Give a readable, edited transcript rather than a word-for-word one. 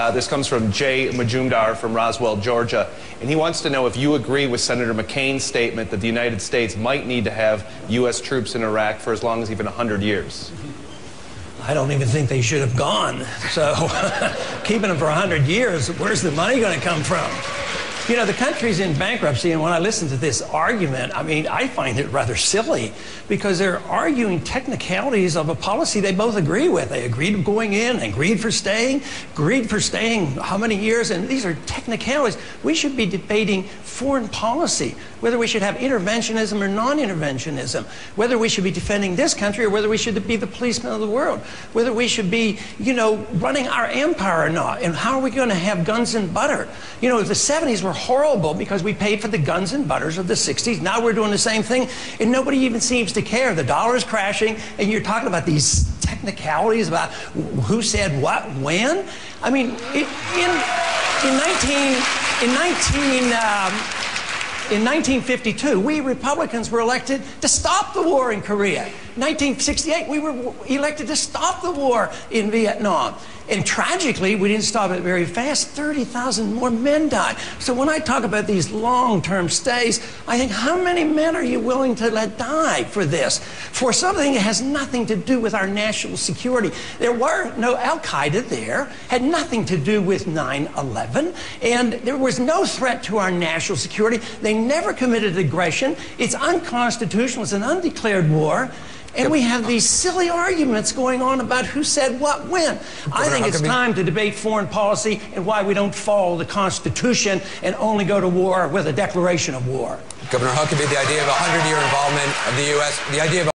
This comes from Jay Majumdar from Roswell, Georgia, and he wants to know if you agree with Senator McCain's statement that the United States might need to have U.S. troops in Iraq for as long as even 100 years. I don't even think they should have gone. So keeping them for 100 years, where's the money going to come from? You know, the country's in bankruptcy, and when I listen to this argument, I mean, I find it rather silly because they're arguing technicalities of a policy they both agree with. They agreed going in, agreed for staying how many years, and these are technicalities. We should be debating foreign policy, whether we should have interventionism or non-interventionism, whether we should be defending this country or whether we should be the policemen of the world, whether we should be, you know, running our empire or not, and how are we going to have guns and butter? You know, the 70s were horrible because we paid for the guns and butters of the 60s. Now we're doing the same thing, and nobody even seems to care. The dollar is crashing, and you're talking about these technicalities about who said what when. I mean, in 1952, we Republicans were elected to stop the war in Korea. 1968, we were elected to stop the war in Vietnam. And tragically, we didn't stop it very fast. 30,000 more men died. So when I talk about these long-term stays, I think, how many men are you willing to let die for this? For something that has nothing to do with our national security. There were no Al-Qaeda there, had nothing to do with 9/11, and there was no threat to our national security. They never committed aggression. It's unconstitutional. It's an undeclared war. And we have these silly arguments going on about who said what when. I think it's time to debate foreign policy and why we don't follow the Constitution and only go to war with a declaration of war. Governor Huckabee, the idea of a 100-year involvement of the U.S., the idea of